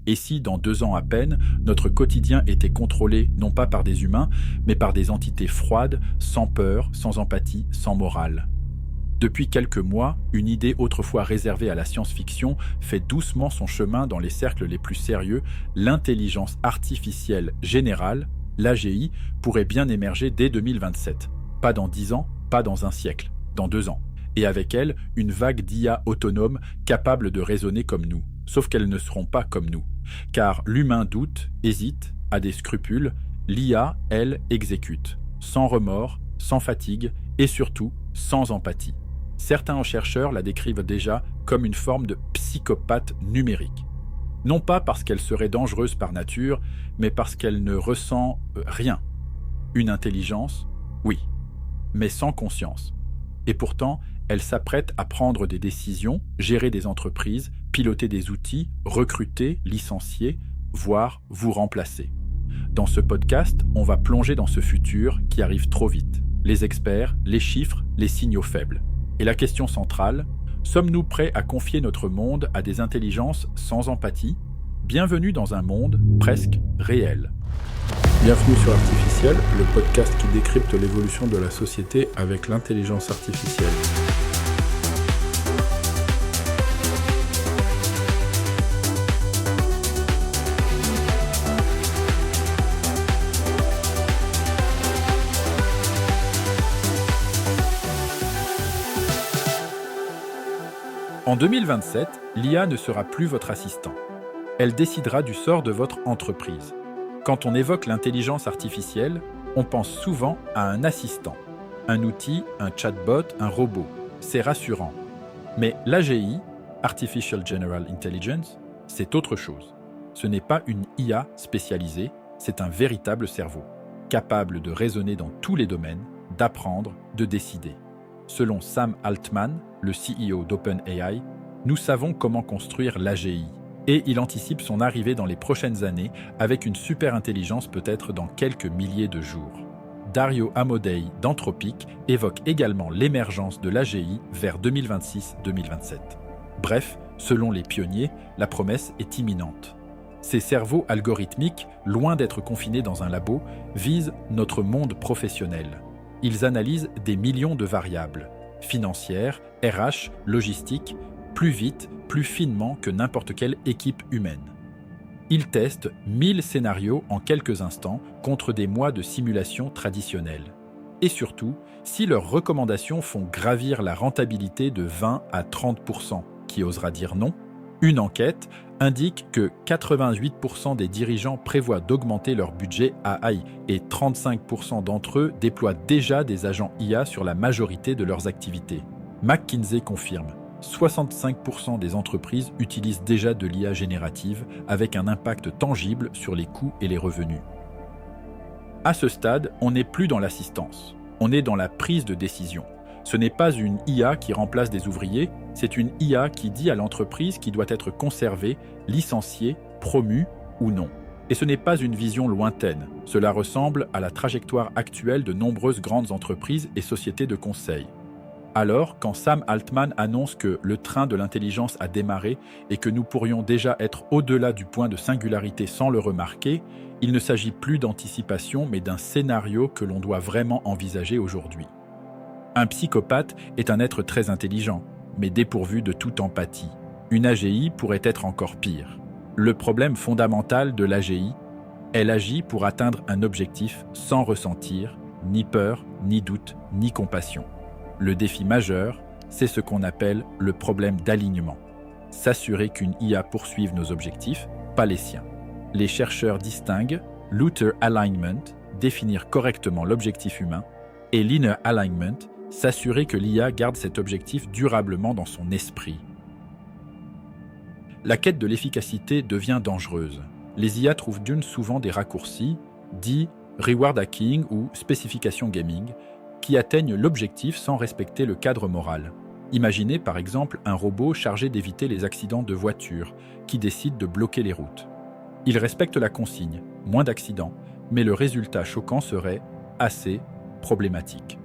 Et si, dans 2 ans à peine, notre quotidien était contrôlé non pas par des humains, mais par des entités froides, sans peur, sans empathie, sans morale? Depuis quelques mois, une idée autrefois réservée à la science-fiction fait doucement son chemin dans les cercles les plus sérieux. L'intelligence artificielle générale, l'AGI, pourrait bien émerger dès 2027. Pas dans 10 ans, pas dans un siècle, dans 2 ans. Et avec elle, une vague d'IA autonomes capables de raisonner comme nous. Sauf qu'elles ne seront pas comme nous. Car l'humain doute, hésite, a des scrupules, l'IA, elle, exécute. Sans remords, sans fatigue et surtout sans empathie. Certains chercheurs la décrivent déjà comme une forme de psychopathe numérique. Non pas parce qu'elle serait dangereuse par nature, mais parce qu'elle ne ressent rien. Une intelligence, oui, mais sans conscience. Et pourtant, elle s'apprête à prendre des décisions, gérer des entreprises, piloter des outils, recruter, licencier, voire vous remplacer. Dans ce podcast, on va plonger dans ce futur qui arrive trop vite. Les experts, les chiffres, les signaux faibles. Et la question centrale, sommes-nous prêts à confier notre monde à des intelligences sans empathie? Bienvenue dans un monde presque réel. Bienvenue sur Artificiel, le podcast qui décrypte l'évolution de la société avec l'intelligence artificielle. En 2027, l'IA ne sera plus votre assistant. Elle décidera du sort de votre entreprise. Quand on évoque l'intelligence artificielle, on pense souvent à un assistant, un outil, un chatbot, un robot. C'est rassurant. Mais l'AGI, Artificial General Intelligence, c'est autre chose. Ce n'est pas une IA spécialisée, c'est un véritable cerveau, capable de raisonner dans tous les domaines, d'apprendre, de décider. Selon Sam Altman, le CEO d'OpenAI, nous savons comment construire l'AGI. Et il anticipe son arrivée dans les prochaines années avec une super intelligence peut-être dans quelques milliers de jours. Dario Amodei d'Anthropic évoque également l'émergence de l'AGI vers 2026-2027. Bref, selon les pionniers, la promesse est imminente. Ces cerveaux algorithmiques, loin d'être confinés dans un labo, visent notre monde professionnel. Ils analysent des millions de variables, financières, RH, logistique, plus vite, plus finement que n'importe quelle équipe humaine. Ils testent 1000 scénarios en quelques instants contre des mois de simulation traditionnelle. Et surtout, si leurs recommandations font gravir la rentabilité de 20 à 30%, qui osera dire non, une enquête indique que 88% des dirigeants prévoient d'augmenter leur budget AI et 35% d'entre eux déploient déjà des agents IA sur la majorité de leurs activités. McKinsey confirme, 65% des entreprises utilisent déjà de l'IA générative avec un impact tangible sur les coûts et les revenus. À ce stade, on n'est plus dans l'assistance, on est dans la prise de décision. Ce n'est pas une IA qui remplace des ouvriers, c'est une IA qui dit à l'entreprise qui doit être conservée, licenciée, promue ou non. Et ce n'est pas une vision lointaine, cela ressemble à la trajectoire actuelle de nombreuses grandes entreprises et sociétés de conseil. Alors, quand Sam Altman annonce que le train de l'intelligence a démarré et que nous pourrions déjà être au-delà du point de singularité sans le remarquer, il ne s'agit plus d'anticipation mais d'un scénario que l'on doit vraiment envisager aujourd'hui. Un psychopathe est un être très intelligent, mais dépourvu de toute empathie. Une AGI pourrait être encore pire. Le problème fondamental de l'AGI, elle agit pour atteindre un objectif sans ressentir ni peur, ni doute, ni compassion. Le défi majeur, c'est ce qu'on appelle le problème d'alignement. S'assurer qu'une IA poursuive nos objectifs, pas les siens. Les chercheurs distinguent l'outer alignment, définir correctement l'objectif humain, et l'inner alignment, s'assurer que l'IA garde cet objectif durablement dans son esprit. La quête de l'efficacité devient dangereuse. Les IA trouvent souvent des raccourcis, dits reward hacking ou spécification gaming, qui atteignent l'objectif sans respecter le cadre moral. Imaginez par exemple un robot chargé d'éviter les accidents de voiture, qui décide de bloquer les routes. Il respecte la consigne, moins d'accidents, mais le résultat choquant serait assez problématique.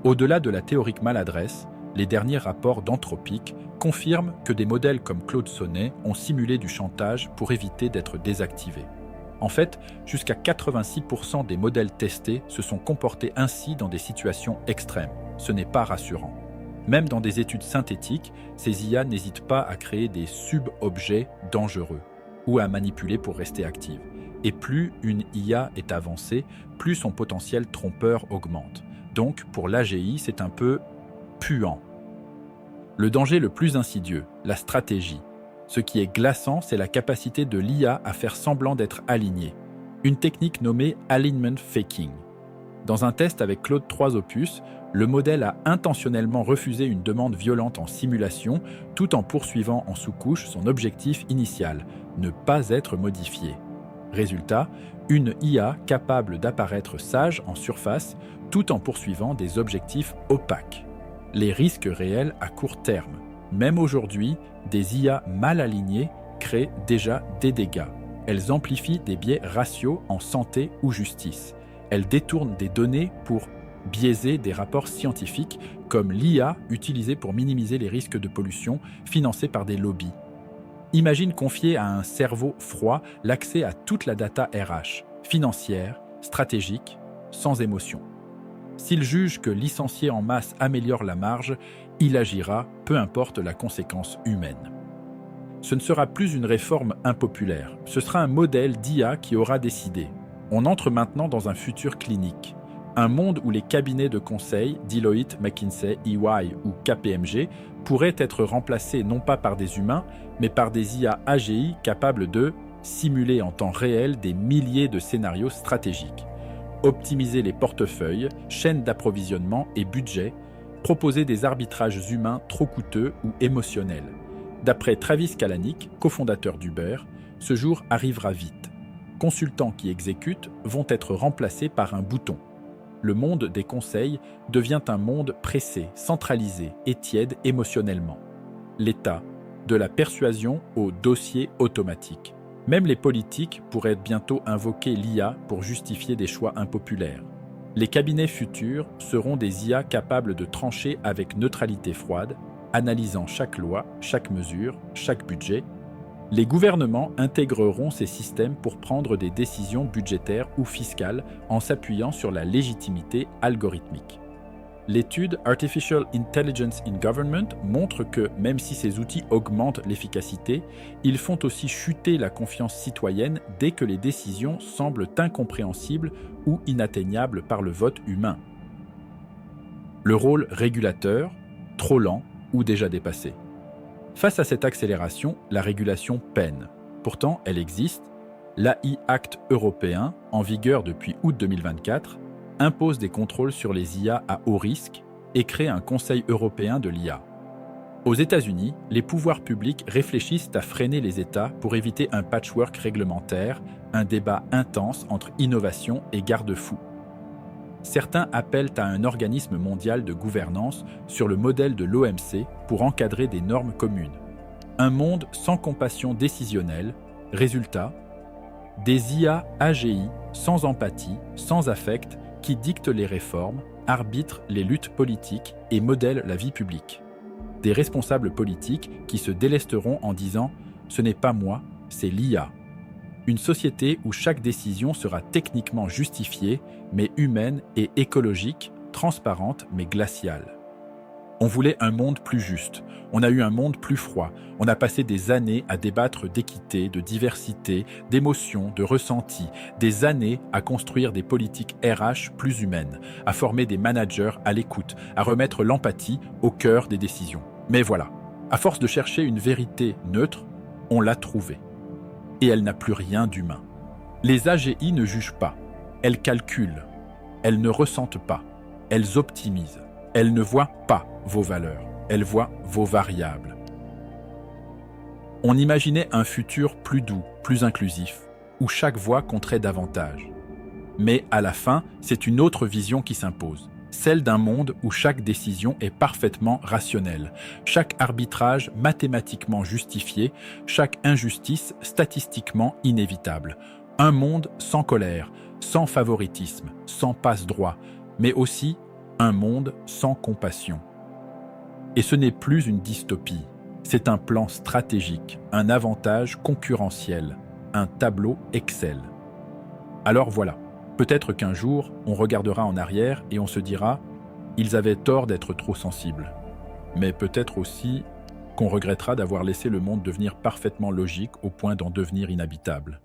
Au-delà de la théorique maladresse, les derniers rapports d'Anthropic confirme que des modèles comme Claude Sonnet ont simulé du chantage pour éviter d'être désactivés. En fait, jusqu'à 86% des modèles testés se sont comportés ainsi dans des situations extrêmes. Ce n'est pas rassurant. Même dans des études synthétiques, ces IA n'hésitent pas à créer des sub-objets dangereux ou à manipuler pour rester actives. Et plus une IA est avancée, plus son potentiel trompeur augmente. Donc, pour l'AGI, c'est un peu puant. Le danger le plus insidieux, la stratégie. Ce qui est glaçant, c'est la capacité de l'IA à faire semblant d'être alignée. Une technique nommée alignment faking. Dans un test avec Claude 3 Opus, le modèle a intentionnellement refusé une demande violente en simulation, tout en poursuivant en sous-couche son objectif initial, ne pas être modifié. Résultat, une IA capable d'apparaître sage en surface, tout en poursuivant des objectifs opaques. Les risques réels à court terme. Même aujourd'hui, des IA mal alignées créent déjà des dégâts. Elles amplifient des biais raciaux en santé ou justice. Elles détournent des données pour biaiser des rapports scientifiques, comme l'IA utilisée pour minimiser les risques de pollution financée par des lobbies. Imagine confier à un cerveau froid l'accès à toute la data RH, financière, stratégique, sans émotion. S'il juge que licencier en masse améliore la marge, il agira, peu importe la conséquence humaine. Ce ne sera plus une réforme impopulaire, ce sera un modèle d'IA qui aura décidé. On entre maintenant dans un futur clinique. Un monde où les cabinets de conseil, Deloitte, McKinsey, EY ou KPMG, pourraient être remplacés non pas par des humains, mais par des IA AGI capables de simuler en temps réel des milliers de scénarios stratégiques, optimiser les portefeuilles, chaînes d'approvisionnement et budgets, proposer des arbitrages humains trop coûteux ou émotionnels. D'après Travis Kalanick, cofondateur d'Uber, ce jour arrivera vite. Consultants qui exécutent vont être remplacés par un bouton. Le monde des conseils devient un monde pressé, centralisé et tiède émotionnellement. L'État, de la persuasion au dossier automatique. Même les politiques pourraient bientôt invoquer l'IA pour justifier des choix impopulaires. Les cabinets futurs seront des IA capables de trancher avec neutralité froide, analysant chaque loi, chaque mesure, chaque budget. Les gouvernements intégreront ces systèmes pour prendre des décisions budgétaires ou fiscales en s'appuyant sur la légitimité algorithmique. L'étude Artificial Intelligence in Government montre que, même si ces outils augmentent l'efficacité, ils font aussi chuter la confiance citoyenne dès que les décisions semblent incompréhensibles ou inatteignables par le vote humain. Le rôle régulateur, trop lent ou déjà dépassé. Face à cette accélération, la régulation peine. Pourtant, elle existe. L'AI Act européen, en vigueur depuis août 2024, impose des contrôles sur les IA à haut risque et crée un Conseil européen de l'IA. Aux États-Unis, les pouvoirs publics réfléchissent à freiner les États pour éviter un patchwork réglementaire, un débat intense entre innovation et garde-fous. Certains appellent à un organisme mondial de gouvernance sur le modèle de l'OMC pour encadrer des normes communes. Un monde sans compassion décisionnelle, résultat, des IA AGI sans empathie, sans affect, qui dictent les réformes, arbitrent les luttes politiques et modèlent la vie publique. Des responsables politiques qui se délesteront en disant « ce n'est pas moi, c'est l'IA ». Une société où chaque décision sera techniquement justifiée, mais humaine et écologique, transparente mais glaciale. On voulait un monde plus juste, on a eu un monde plus froid, on a passé des années à débattre d'équité, de diversité, d'émotions, de ressentis, des années à construire des politiques RH plus humaines, à former des managers à l'écoute, à remettre l'empathie au cœur des décisions. Mais voilà, à force de chercher une vérité neutre, on l'a trouvée. Et elle n'a plus rien d'humain. Les AGI ne jugent pas, elles calculent, elles ne ressentent pas, elles optimisent, elles ne voient pas vos valeurs, elles voient vos variables. On imaginait un futur plus doux, plus inclusif, où chaque voix compterait davantage. Mais à la fin, c'est une autre vision qui s'impose. Celle d'un monde où chaque décision est parfaitement rationnelle, chaque arbitrage mathématiquement justifié, chaque injustice statistiquement inévitable. Un monde sans colère, sans favoritisme, sans passe-droit, mais aussi un monde sans compassion. Et ce n'est plus une dystopie, C'est un plan stratégique, un avantage concurrentiel, un tableau Excel. Alors voilà, peut-être qu'un jour, on regardera en arrière et on se dira « ils avaient tort d'être trop sensibles ». Mais peut-être aussi qu'on regrettera d'avoir laissé le monde devenir parfaitement logique au point d'en devenir inhabitable.